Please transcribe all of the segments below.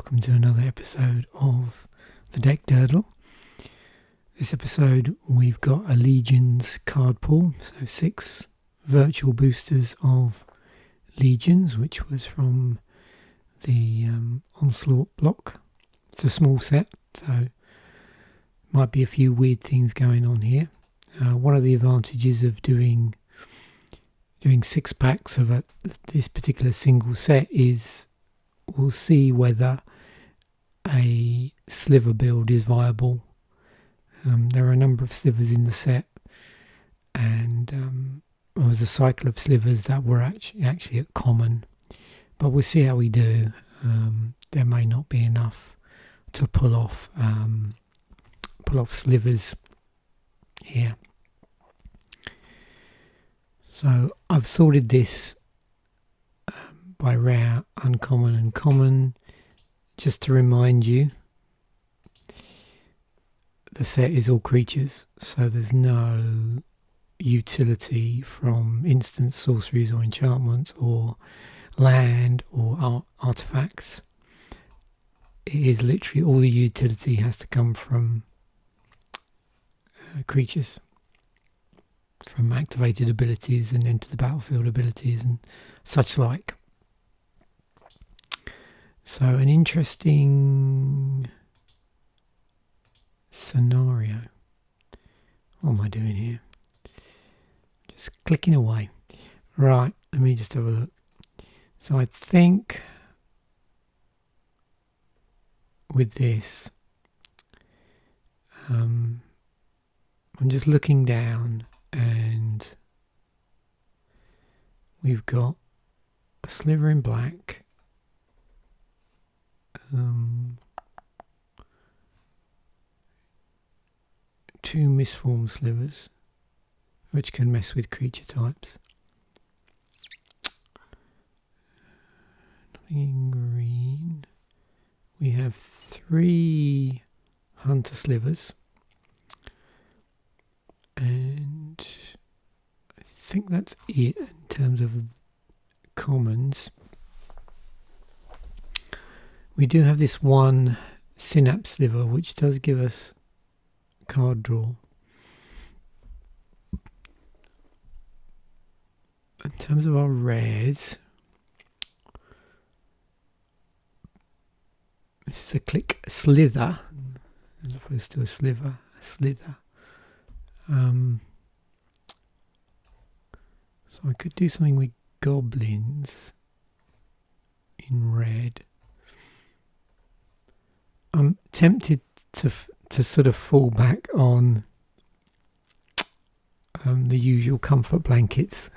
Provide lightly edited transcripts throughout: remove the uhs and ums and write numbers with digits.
welcome to another episode of the Deck Durdle. This episode we've got a Legions card pool, so 6 virtual boosters of Legions, which was from the Onslaught block. It's a small set, so might be a few weird things going on here. One of the advantages of doing 6 packs of this particular single set is we'll see whether a sliver build is viable. There are a number of slivers in the set, and there was a cycle of slivers that were actually at common, but we'll see how we do. There may not be enough to pull off slivers here. So I've sorted this by rare, uncommon and common, just to remind you the set is all creatures, so there's no utility from instant sorceries or enchantments or land or artifacts. It is literally all the utility has to come from creatures, from activated abilities and enter the battlefield abilities and such like. So an interesting scenario. What am I doing here? Just clicking away. Right, let me just have a look. So I think with this, I'm just looking down and we've got a sliver in black, 2 misformed slivers which can mess with creature types, nothing in green. We have 3 hunter slivers, and I think that's it in terms of commons. We do have this one synapse sliver which does give us card draw. In terms of our rares, this is a slither as opposed to a sliver, a slither. So I could do something with goblins in red. I'm tempted to sort of fall back on the usual comfort blankets.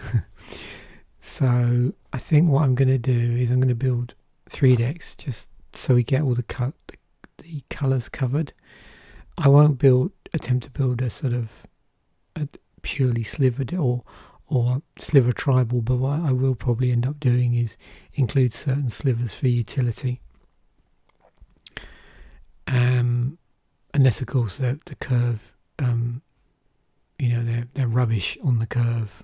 So I think what I'm going to do is I'm going to build 3 decks just so we get all the colours covered. I won't attempt to build a sort of a purely slivered or sliver tribal, but what I will probably end up doing is include certain slivers for utility. Unless of course the curve, they're rubbish on the curve.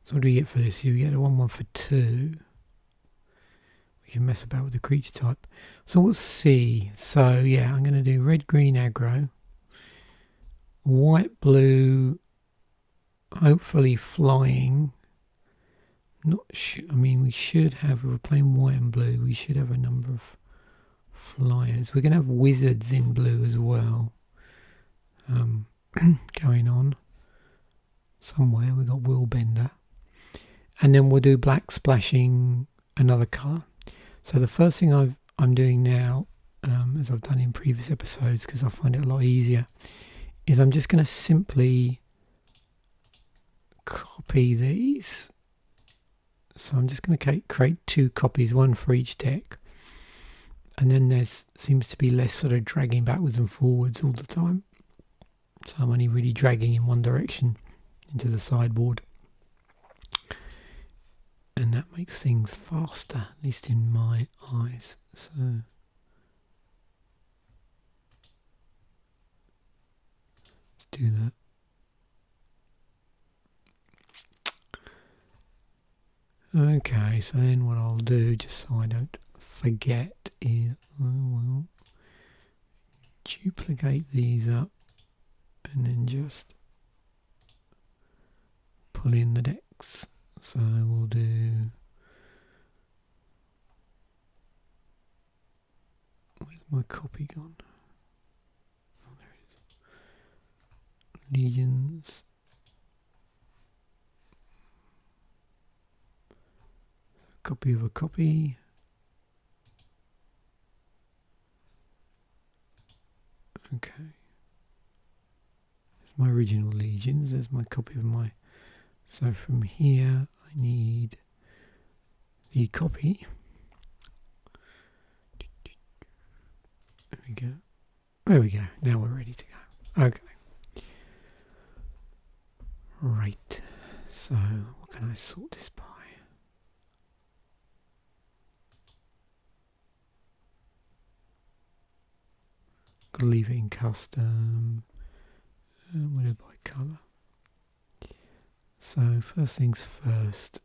So what do we get for this? You get a 1/1 for 2. We can mess about with the creature type. So we'll see. So yeah, I'm going to do red, green aggro, white, blue, hopefully flying. Not sure. I mean, we should have, if we're playing white and blue, we should have a number of flyers. We're going to have wizards in blue as well, going on somewhere. We've got Willbender, and then we'll do black splashing another colour. So the first thing I'm doing now, as I've done in previous episodes because I find it a lot easier, is I'm just going to simply copy these. So I'm just going to create 2 copies, one for each deck. And then there seems to be less sort of dragging backwards and forwards all the time. So I'm only really dragging in one direction into the sideboard. And that makes things faster, at least in my eyes. So let's do that. Okay, so then what I'll do, just so I don't forget is I will duplicate these up and then just pull in the decks. So we'll do, where's my copy gone? Oh, there it is. Legions. Copy of a copy. Okay. There's my original legions. There's my copy of my. So from here, I need the copy. There we go. There we go. Now we're ready to go. Okay. Right. So what can I sort this by? Gotta leave it in custom. We'll do it by colour. So first things first,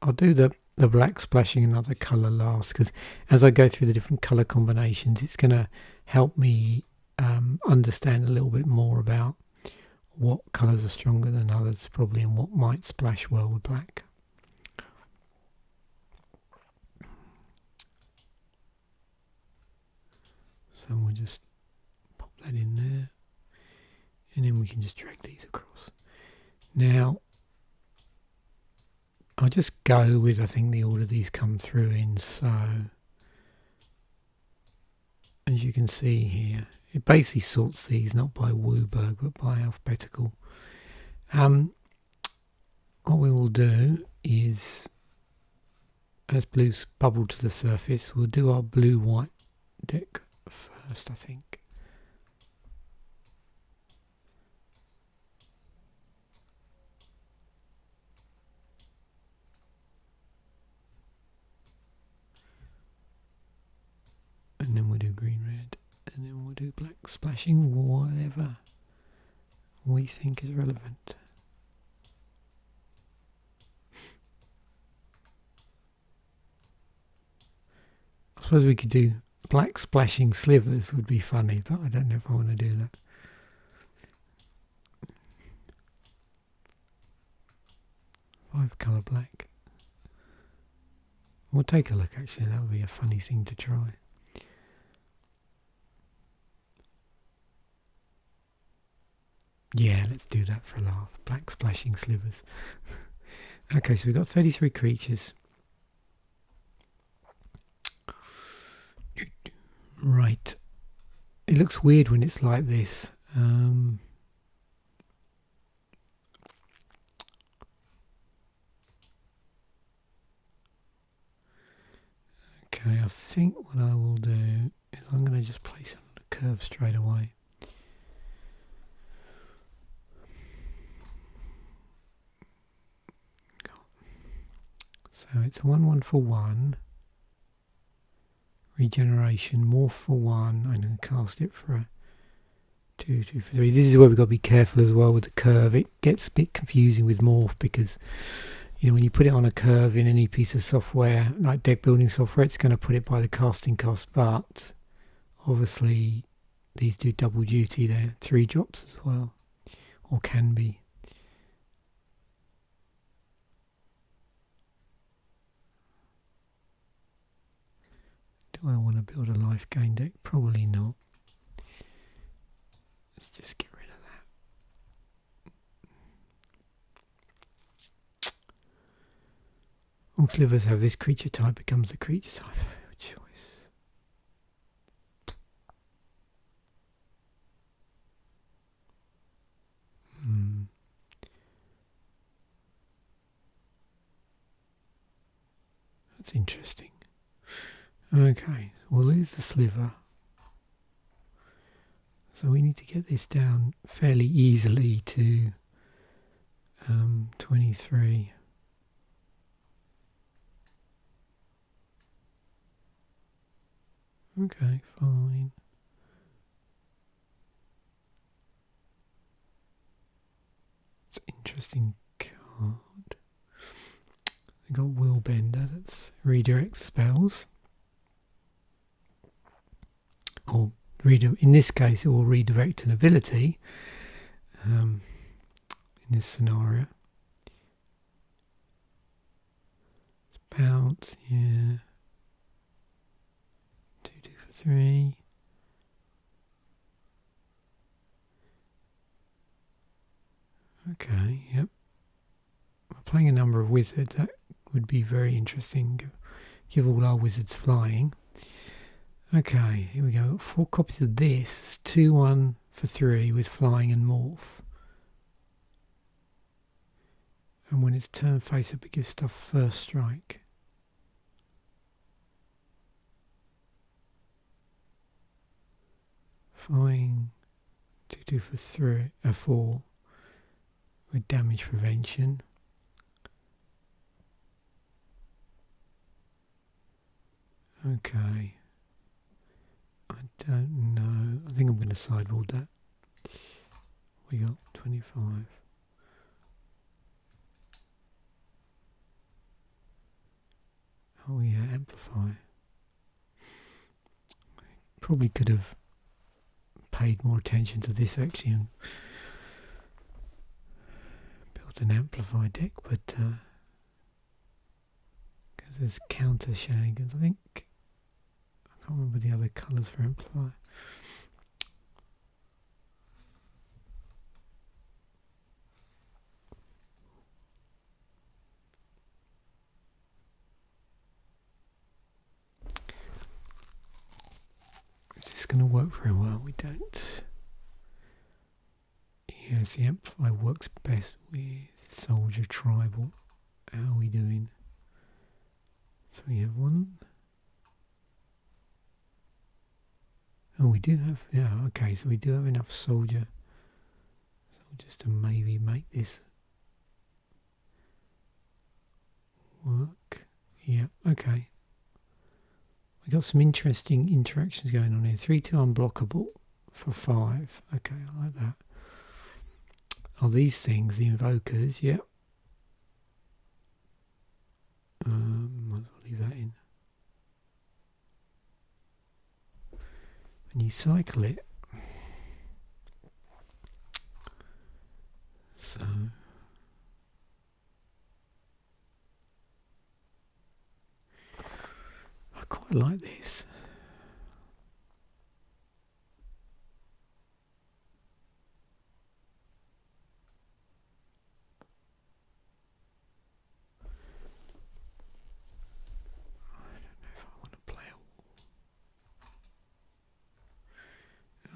I'll do the black splashing another colour last, because as I go through the different colour combinations, it's going to help me understand a little bit more about what colours are stronger than others probably, and what might splash well with black. So we'll just pop that in there, and then we can just drag these across. Now I'll just go with, I think, the order these come through in. So as you can see here, it basically sorts these not by Wooberg but by alphabetical. What we will do is, as blue's bubbled to the surface, we'll do our blue-white deck first, I think. And then we'll do green, red, and then we'll do black splashing, whatever we think is relevant. I suppose we could do black splashing slivers, would be funny, but I don't know if I want to do that. Five colour black. We'll take a look, actually, that would be a funny thing to try. Yeah, let's do that for a laugh. Black splashing slivers. Okay, so we've got 33 creatures. Right. It looks weird when it's like this. Okay, I think what I will do is I'm going to just place it on the curve straight away. So it's a 1/1 for 1. Regeneration, morph for 1. I'm going to cast it for a 2/2 for 3. This is where we've got to be careful as well with the curve. It gets a bit confusing with morph, because when you put it on a curve in any piece of software, like deck building software, it's going to put it by the casting cost, but obviously these do double duty. They're 3 drops as well, or can be. Do I want to build a life gain deck? Probably not. Let's just get rid of that. All slivers have this creature type becomes the creature type of choice. That's interesting. Okay, we'll lose the sliver. So we need to get this down fairly easily to 23. Okay, fine. It's an interesting card. We've got wheel bender, that's redirect spells. Or in this case, it will redirect an ability in this scenario. It's bounce, yeah. 2, 2 for 3. Okay, yep. We're playing a number of wizards. That would be very interesting. Give all our wizards flying. Okay, here we go. 4 copies of this. It's 2, 1 for 3 with flying and morph. And when it's turn face up, it gives stuff first strike. Flying 2, 2 for 3, 4 with damage prevention. Okay. I don't know. I think I'm going to sideboard that. We got 25. Oh yeah, amplify. Probably could have paid more attention to this actually and built an amplify deck, but because there's counter shenanigans, I think. I can't remember the other colours for amplify. Is this going to work very well? We don't. Yes, the amplify works best with soldier tribal. How are we doing? So we have 1. Oh, we do have, yeah, okay, so we do have enough soldiers to maybe make this work. Yeah, okay. We got some interesting interactions going on here. 3, 2 unblockable for 5. Okay, I like that. Oh, these things, the invokers, yep. Might as well leave that in. When you cycle it, so I quite like this.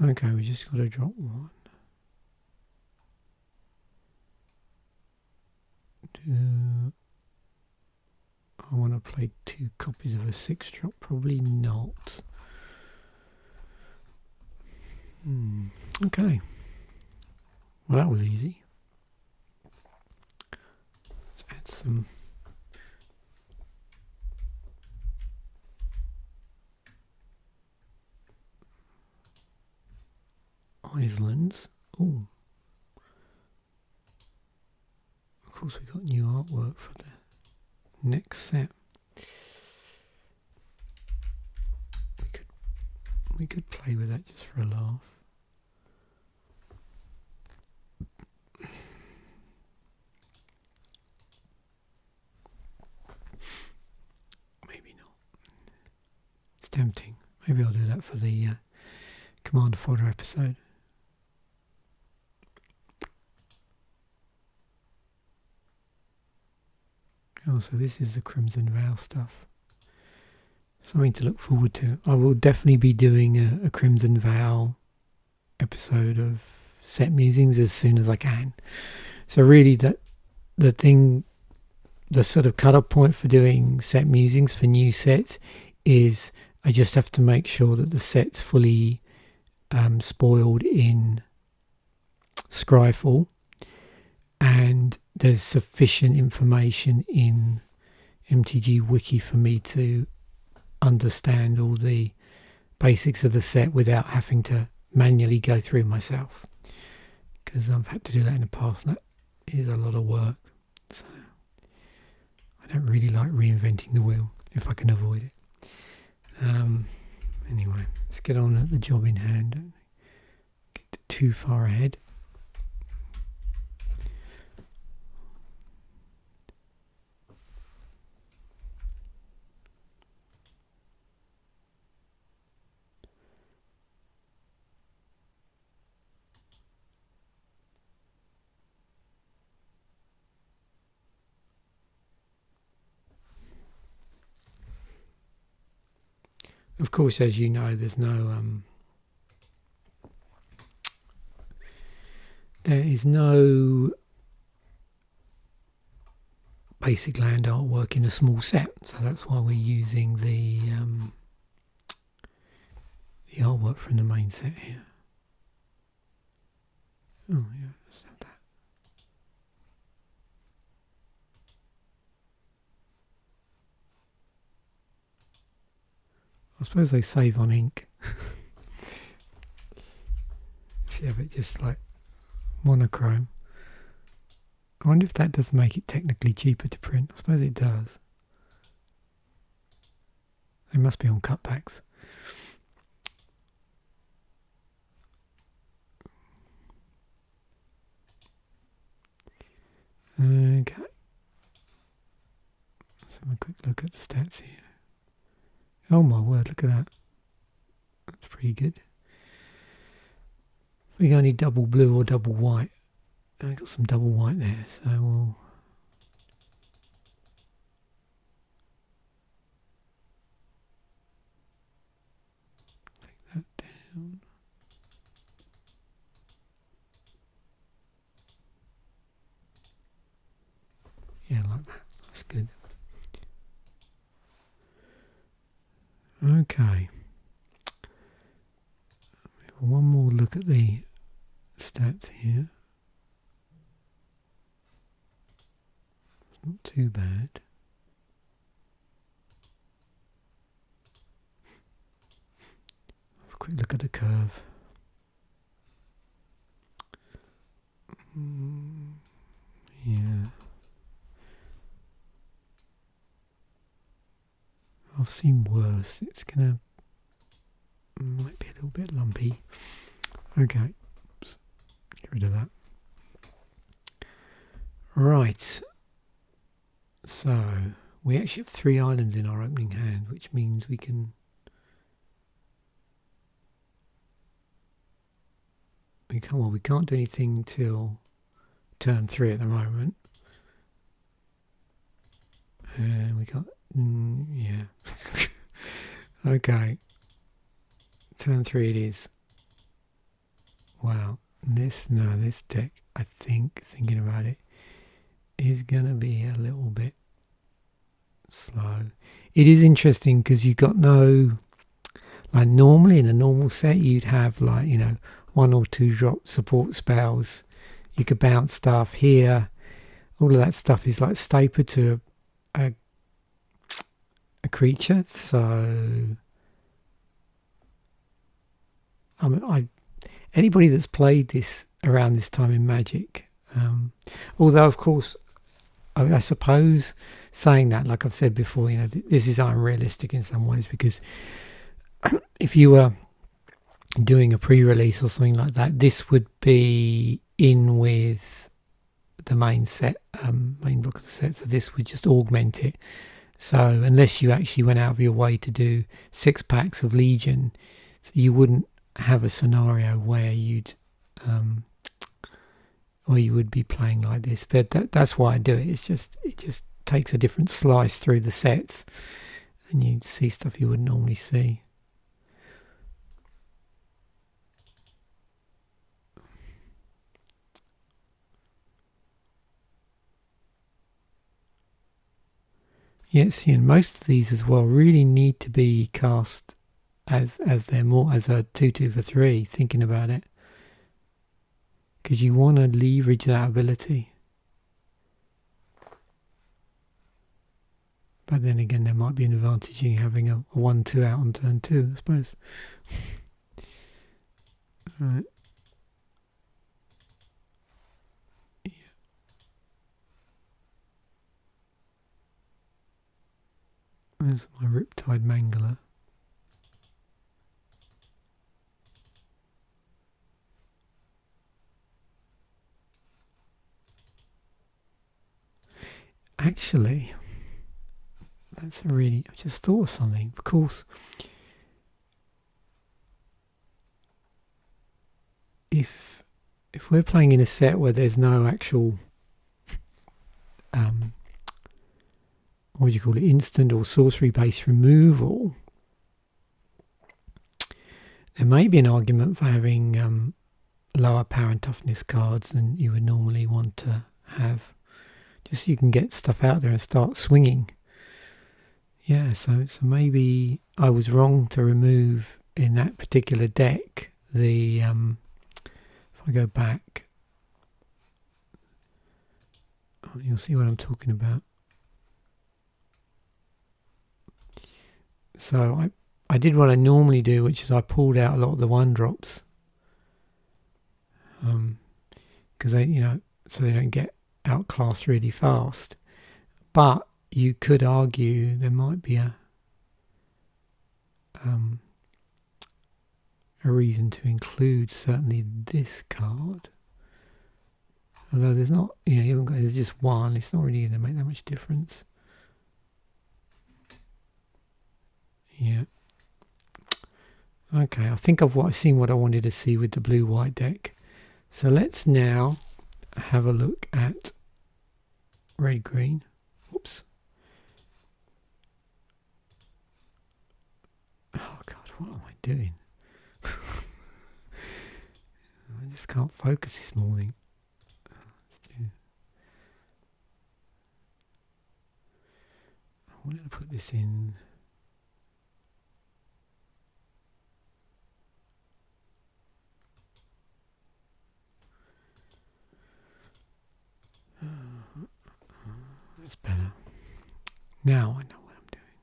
Okay, we just got to drop 1. 2. I want to play 2 copies of a 6 drop. Probably not. Okay. Well, that was easy. Let's add some. Islands. Oh, of course we got new artwork for the next set. We could play with that just for a laugh. Maybe not. It's tempting. Maybe I'll do that for the Commander Fodder episode. Oh, so this is the Crimson Vow stuff. Something to look forward to. I will definitely be doing a Crimson Vow episode of set musings as soon as I can. So really the sort of cut-off point for doing set musings for new sets is I just have to make sure that the set's fully spoiled in Scryfall and there's sufficient information in MTG Wiki for me to understand all the basics of the set without having to manually go through myself, because I've had to do that in the past and that is a lot of work. So I don't really like reinventing the wheel if I can avoid it. Anyway, let's get on at the job in hand. Don't get too far ahead. Of course, as you know, there is no basic land artwork in a small set, so that's why we're using the artwork from the main set here. Oh yeah, let's have that. I suppose they save on ink. If you have it just like monochrome. I wonder if that does make it technically cheaper to print. I suppose it does. They must be on cutbacks. Okay. Let's have a quick look at the stats here. Oh my word, look at that. That's pretty good. We got any double blue or double white. I got some double white there, so we'll take that down. Yeah, like that. That's good. Okay. One more look at the stats here. It's not too bad. Have a quick look at the curve. Yeah. I've seen worse. It's might be a little bit lumpy. Okay. Oops. Get rid of that. Right. So we actually have 3 islands in our opening hand, which means we can't do anything till turn 3 at the moment. And we got yeah. Okay. Turn 3 it is. Wow. This deck, I think, thinking about it, is going to be a little bit slow. It is interesting because you've got no, like normally in a normal set you'd have like, 1 or 2 drop support spells. You could bounce stuff here. All of that stuff is like stapled to a creature. So anybody that's played this around this time in Magic, although of course I suppose saying that, like I've said before, this is unrealistic in some ways, because if you were doing a pre-release or something like that, this would be in with the main set, main book of the set, so this would just augment it. So unless you actually went out of your way to do 6 packs of Legion, you wouldn't have a scenario where you would be playing like this. But that's why I do it. It just takes a different slice through the sets, and you see stuff you wouldn't normally see. Yeah, see, and most of these as well really need to be cast as they're more as a 2/2 for 3, thinking about it, because you want to leverage that ability. But then again, there might be an advantage in having a 1/2 out on turn 2, I suppose. Alright. There's my Riptide Mangler. Actually, that's a really... I just thought of something. Of course, if we're playing in a set where there's no actual what do you call it, instant or sorcery based removal, there may be an argument for having lower power and toughness cards than you would normally want to have, just so you can get stuff out there and start swinging. Yeah, so maybe I was wrong to remove in that particular deck the if I go back, you'll see what I'm talking about. So I did what I normally do, which is I pulled out a lot of the 1-drops, because they, so they don't get outclassed really fast. But you could argue there might be a reason to include certainly this card. Although there's not, you haven't got, there's just one. It's not really going to make that much difference. Yeah. Okay, I think I've seen what I wanted to see with the blue-white deck. So let's now have a look at red-green. Whoops. Oh God, what am I doing? I just can't focus this morning. I wanted to put this in. That's better. Now I know what I'm doing.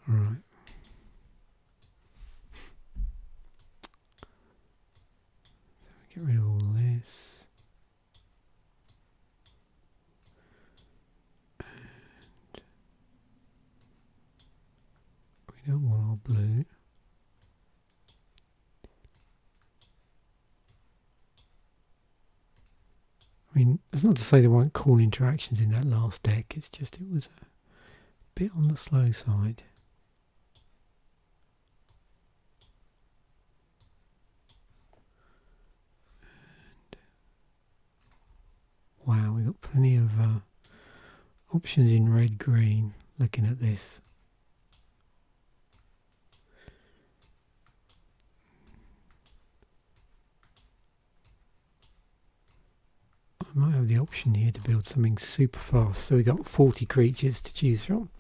All right. So we get rid of all this. And we don't want our blue. I mean, that's not to say there weren't cool interactions in that last deck. It's just it was a bit on the slow side. And wow, we've got plenty of options in red-green looking at this. I might have the option here to build something super fast. So we've got 40 creatures to choose from.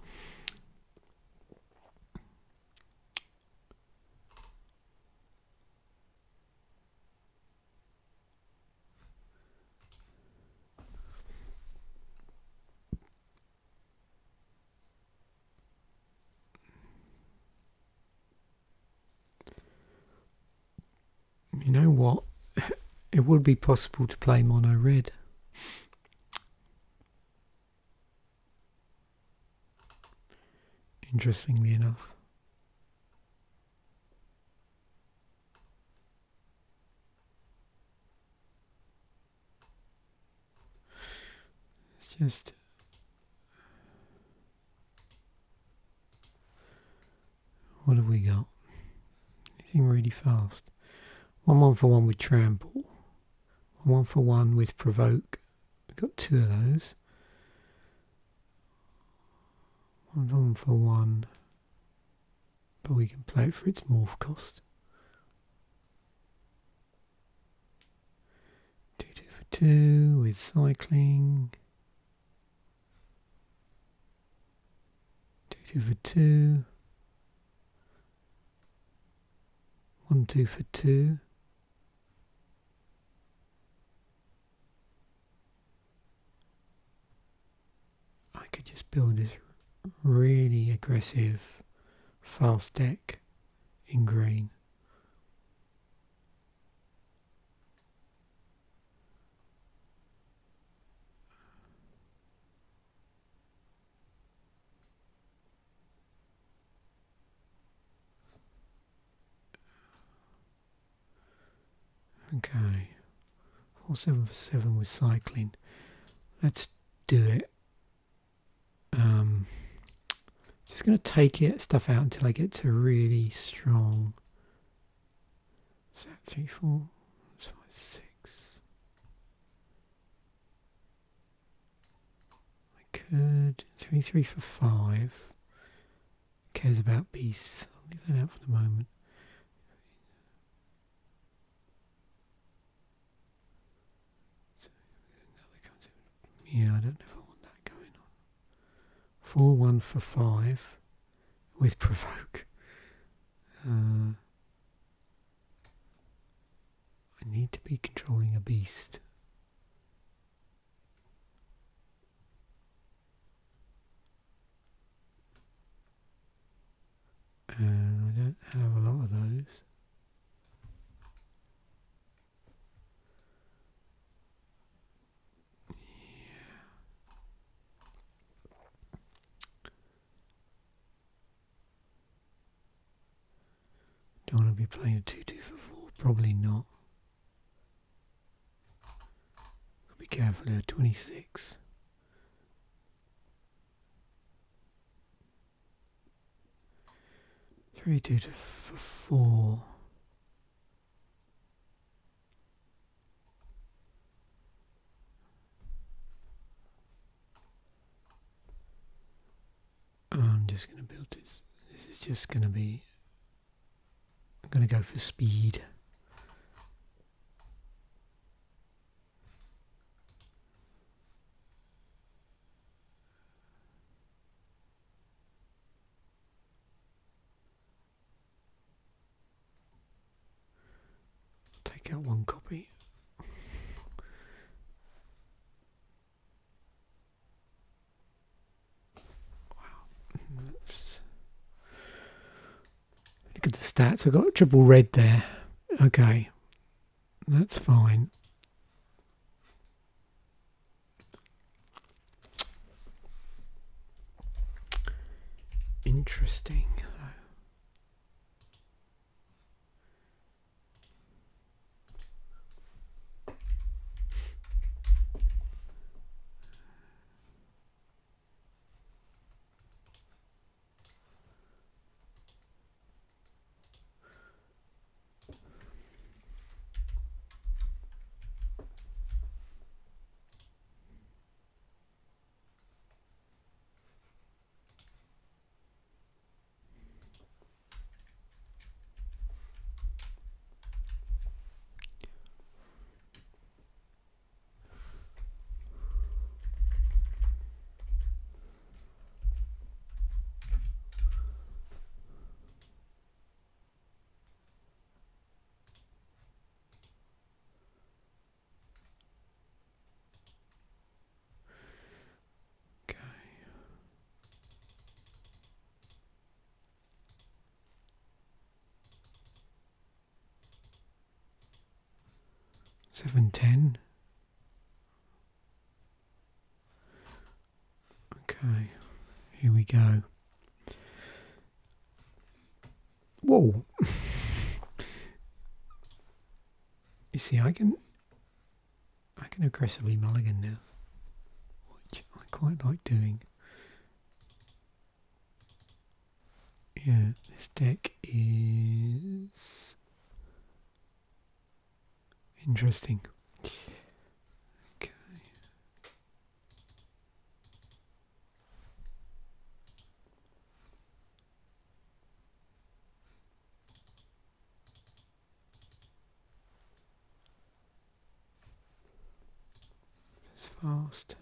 You know what? It would be possible to play mono red. Interestingly enough. It's just... what have we got? Anything really fast? 1 for 1 with trample. 1 for 1 with provoke. We've got 2 of those. 1 for 1. But we can play it for its morph cost. 2 for 2 with cycling. 2 for 2. 1 2 for 2. I could just build this really aggressive fast deck in green. Okay. 4-7 for 7 with cycling. Let's do it. Just going to take stuff out until I get to really strong. So 3, 4, 5, 6. I could 3, 3 for 5. Cares about beasts. I'll leave that out for the moment. Yeah, I don't know if I want that going on. 4, 1 for 5 with provoke. I need to be controlling a beast. I don't have a lot of those. Don't want to be playing a 2, 2 for 4. Probably not. Got to be careful here. 26. Three, 2 for 4. I'm just going to build this. This is just going to be. I'm going to go for speed. Take out one copy. Look at the stats. I've got triple red there. Okay, that's fine. Interesting. 710. Okay, here we go. Whoa! You see, I can aggressively mulligan now, which I quite like doing. Yeah, this deck is interesting. Okay. It's fast.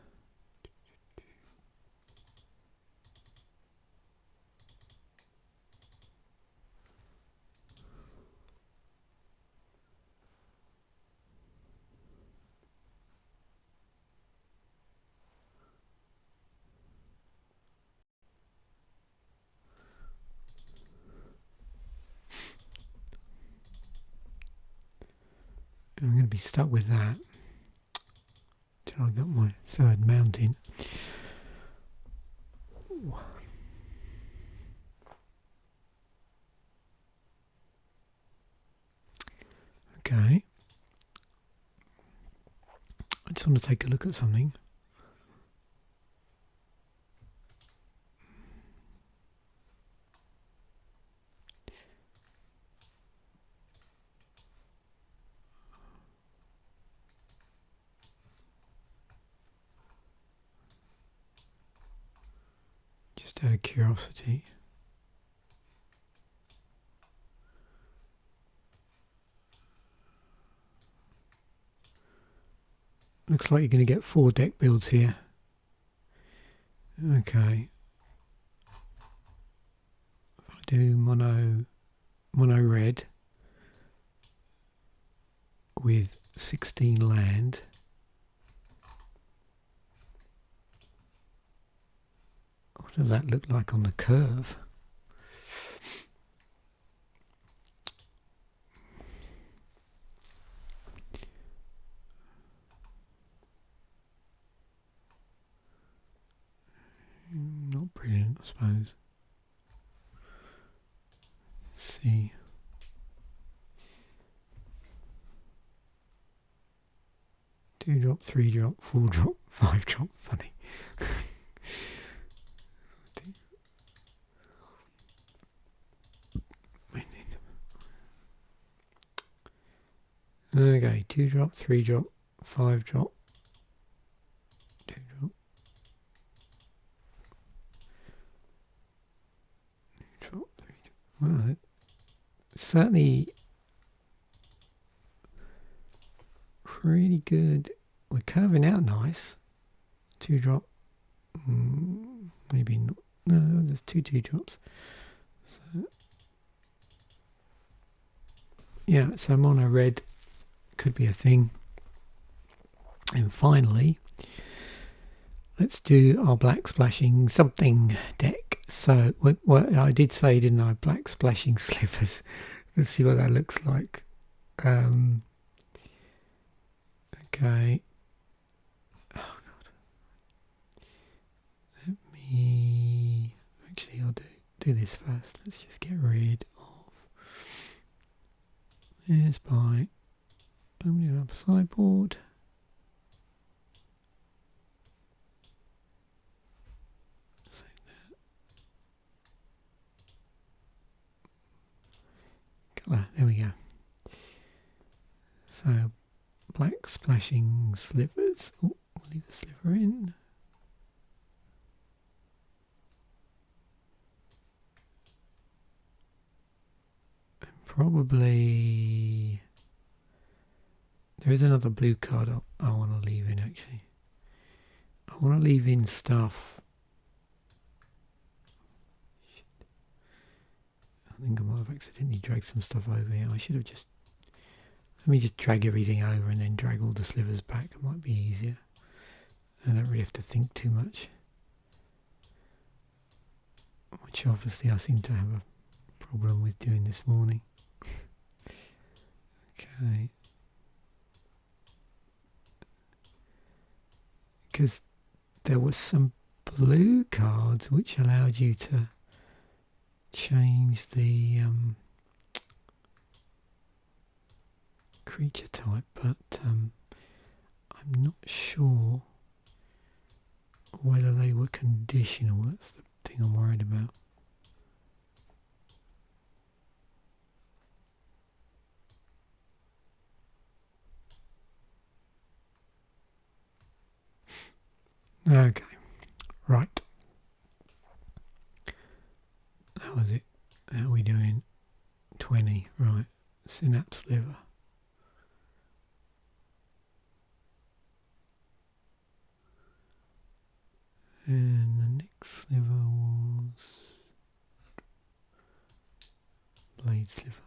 I'm going to be stuck with that till I got my third mountain. Ooh. Okay. just want to take a look at something. Just out of curiosity. Looks like you're going to get 4 deck builds here. Okay. If I do mono red with 16 land. What does that look like on the curve? Not brilliant, I suppose. Let's see. Two drop, 3 drop, 4 drop, 5 drop. Funny. Okay, 2 drop, 3 drop, 5 drop, 2 drop, 2 drop, 3 drop. Well, certainly pretty good. We're curving out nice. 2 drop, maybe not. No, there's 2 drops. So, yeah, so mono red could be a thing. And finally, let's do our black splashing something deck. So what I did say, didn't I? Black splashing slivers. Let's see what that looks like. Okay. Oh god. Let me actually I'll do this first. Let's just get rid of this by opening up a sideboard. Save that. There we go. So black splashing slivers. Oh, we'll leave the sliver in. And probably there is another blue card I want to leave in actually. I want to leave in stuff. Shit. I think I might have accidentally dragged some stuff over here. I should have just... Let me just drag everything over and then drag all the slivers back. It might be easier. I don't really have to think too much. Which obviously I seem to have a problem with doing this morning. Okay. Because there was some blue cards which allowed you to change the creature type, but I'm not sure whether they were conditional. That's the thing I'm worried about. Okay, right. That was it. How are we doing? 20, right. Synapse sliver. And the next sliver was blade sliver.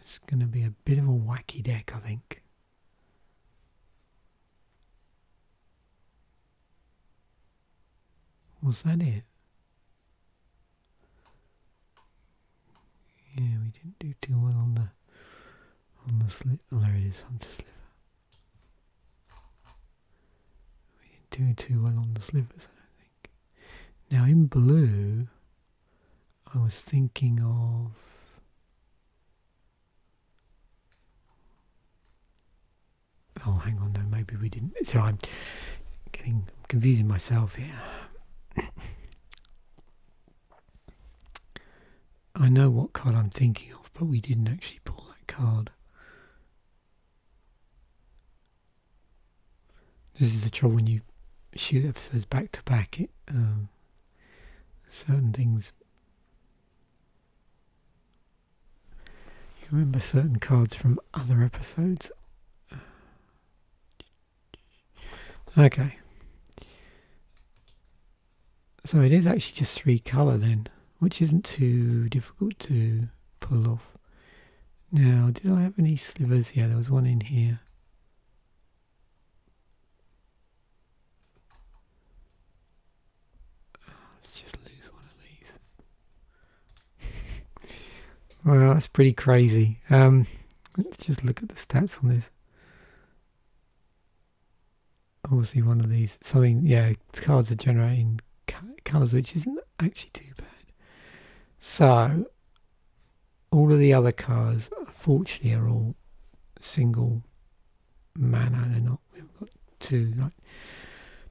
It's going to be a bit of a wacky deck, I think. Was that it? Yeah, we didn't do too well on the sliver. Oh, there it is, Hunter sliver. We didn't do too well on the slivers, I don't think. Now in blue, I was thinking of maybe we didn't. So I'm confusing myself here. I know what card I'm thinking of, but we didn't actually pull that card. This is the trouble when you shoot episodes back to back. Certain things. You remember certain cards from other episodes. Okay. So it is actually just 3 colour then, which isn't too difficult to pull off. Now, did I have any slivers? Yeah, there was one in here. Let's just lose one of these. Well, that's pretty crazy. Let's just look at the stats on this. Obviously one of these, cards are generating colours, which isn't actually too bad. So, all of the other cards, unfortunately, are all single mana. They're not, we've got 2, like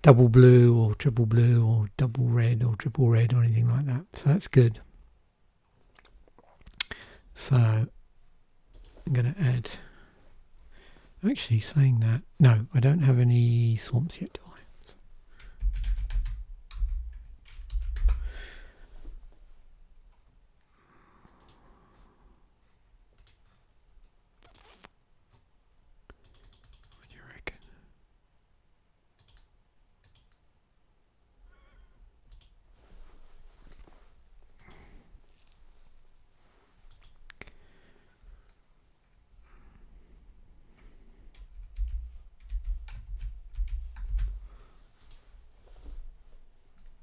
double blue or triple blue or double red or triple red or anything like that. So that's good. So, I'm going to add... Actually, saying that, no, I don't have any swamps yet, do I? What do you reckon?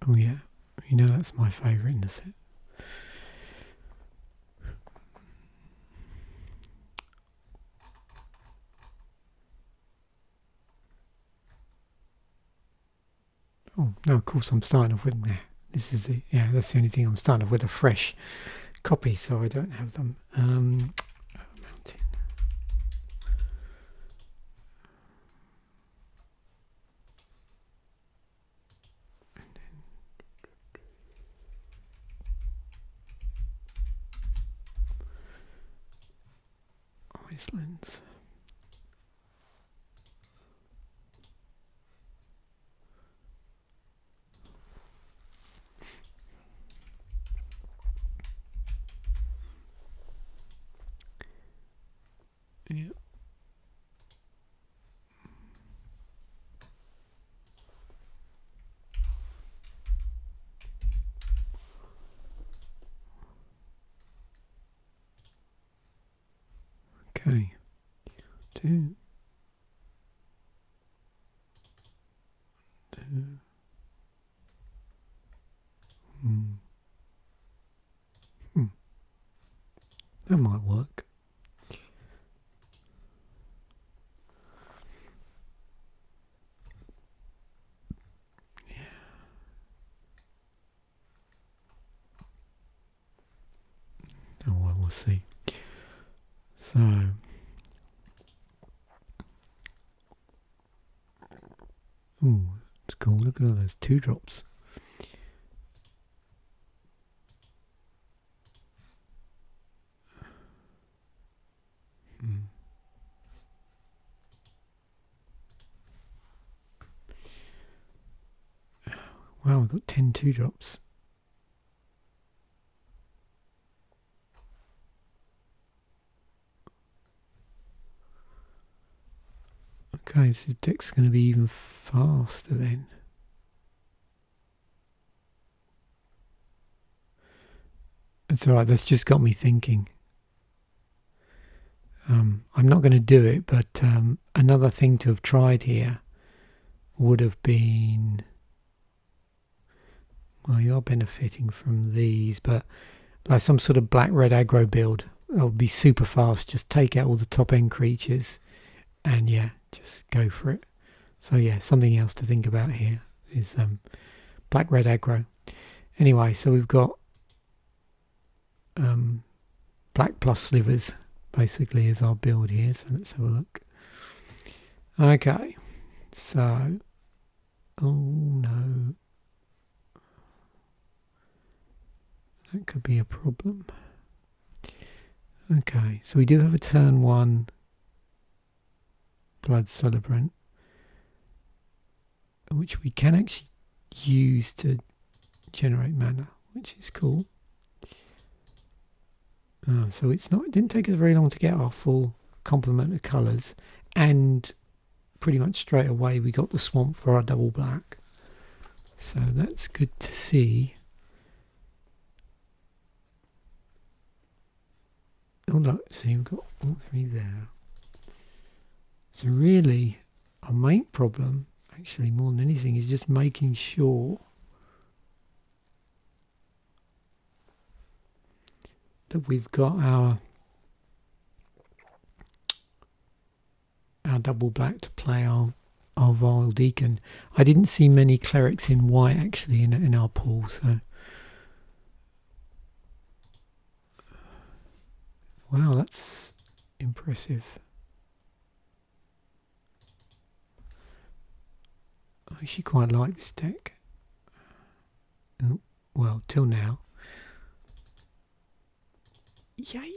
Oh yeah, you know that's my favourite in the set. Oh no, of course I'm starting off with this is that's the only thing I'm starting off with, a fresh copy, so I don't have them. Mountain. Icelands. Yeah. Okay. 2. 2. That might work. Yeah. Oh well, we'll see. So ooh, it's cool. Look at all those 2 drops. Wow, we've got 10 2 drops. Okay, so the deck's going to be even faster then. That's alright, that's just got me thinking. I'm not going to do it, but another thing to have tried here would have been... Well, you're benefiting from these, but like some sort of black-red aggro build. That would be super fast. Just take out all the top-end creatures and yeah, just go for it. So yeah, something else to think about here is black-red aggro. Anyway, so we've got black plus slivers basically is our build here. So let's have a look. Okay, So, oh no, that could be a problem. Okay, so we do have a turn 1 Blood Celebrant, which we can actually use to generate mana, which is cool. So it didn't take us very long to get our full complement of colours, and pretty much straight away we got the swamp for our double black. So that's good to see. Oh look, see, we've got all 3 there. So really, our main problem, actually more than anything, is just making sure that we've got our double black to play our Vile Deacon. I didn't see many clerics in white actually in our pool, so wow, that's impressive. I actually quite like this deck. Oh, well, till now. Yay!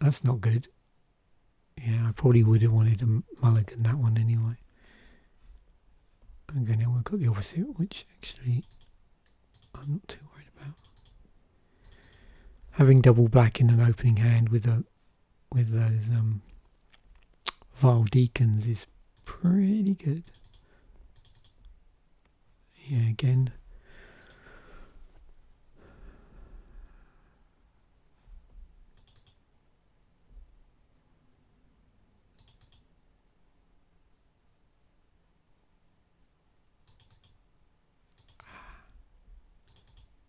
That's not good. Yeah, I probably would have wanted a mulligan that one anyway. Okay, now we've got the opposite, which actually I'm not too worried about. Having double black in an opening hand with those Vile Deacons is pretty good. Yeah, again.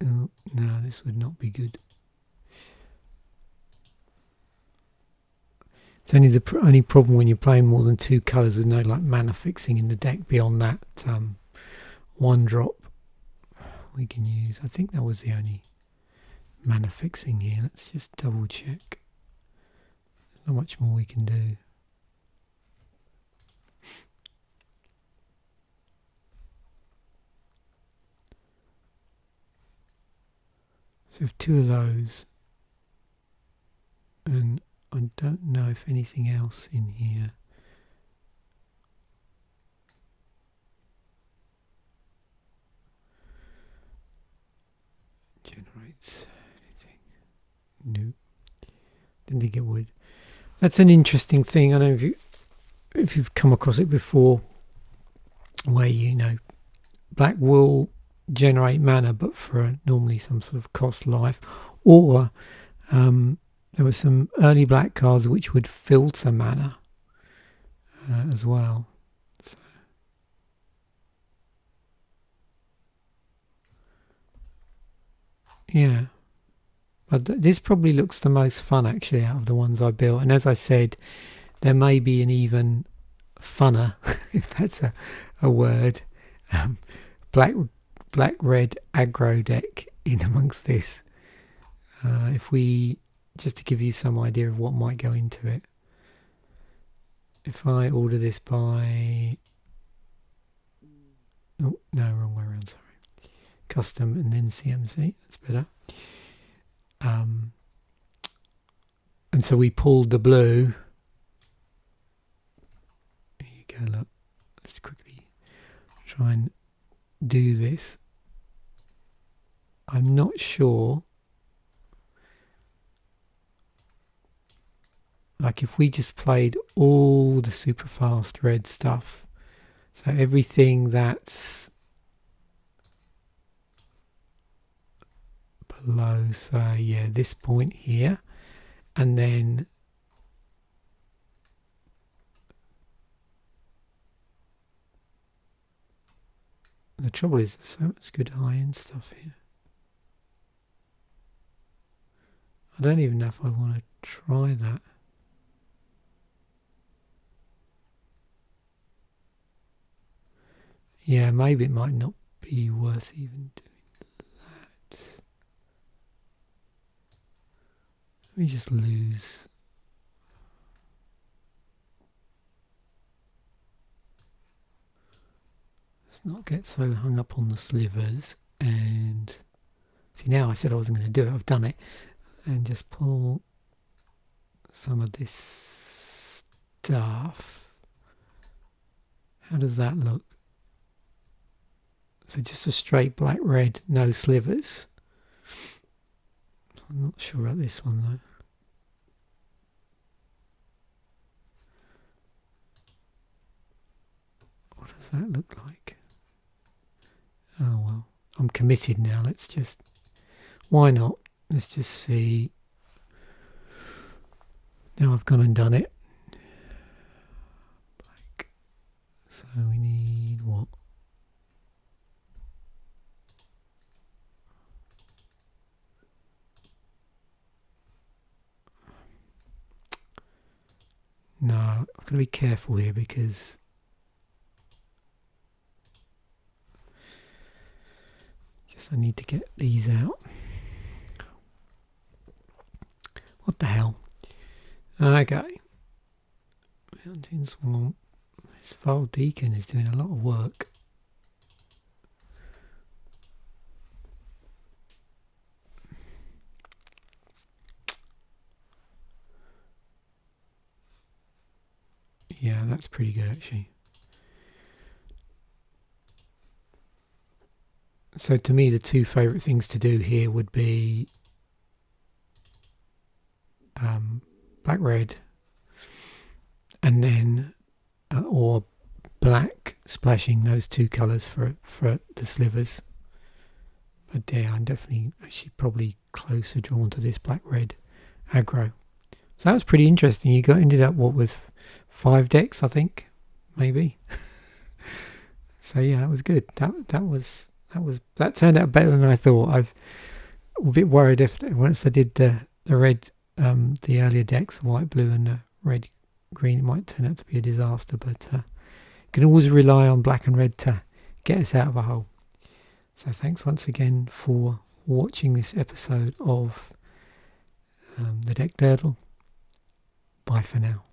Oh, no, this would not be good. It's only the only problem when you're playing more than 2 colours with no like mana fixing in the deck beyond that 1 drop we can use. I think that was the only mana fixing here. Let's just double check. There's not much more we can do. So we have 2 of those, and I don't know if anything else in here. Generates anything. No. Didn't think it would. That's an interesting thing. I don't know if you've come across it before, where black will generate mana, but for normally some sort of cost life, or there were some early black cards which would filter mana as well. So. Yeah, but this probably looks the most fun actually out of the ones I built, and as I said, there may be an even funner, if that's a word, black red aggro deck in amongst this. If we, just to give you some idea of what might go into it, if I order this by, oh no, wrong way around, sorry, custom and then CMC, that's better. And so we pulled the blue. Here you go, look, let's quickly try and do this. I'm not sure, like if we just played all the super fast red stuff, so everything that's below, say, yeah, this point here, and then the trouble is there's so much good high-end stuff here. I don't even know if I want to try that. Yeah, maybe it might not be worth even doing that. Let me just lose. not get so hung up on the slivers. And see, now I said I wasn't going to do it, I've done it. And just pull some of this stuff. How does that look? So just a straight black red, no slivers. I'm not sure about this one though. What does that look like? Oh well, I'm committed now. Let's just, why not? Let's just see. Now I've gone and done it. Black. So we need what? No, I've got to be careful here because I need to get these out. What the hell? Okay. Mountain Swamp. This File Deacon is doing a lot of work. Yeah, that's pretty good actually. So to me, the two favourite things to do here would be black red, and then or black splashing those two colours for the slivers. But yeah, I'm definitely actually probably closer drawn to this black red aggro. So that was pretty interesting. You ended up what with 5 decks, I think, maybe. So yeah, that was good. That turned out better than I thought. I was a bit worried if once I did the red, the earlier decks, white, blue, and the red, green, it might turn out to be a disaster. But you can always rely on black and red to get us out of a hole. So thanks once again for watching this episode of the Deck Durdle. Bye for now.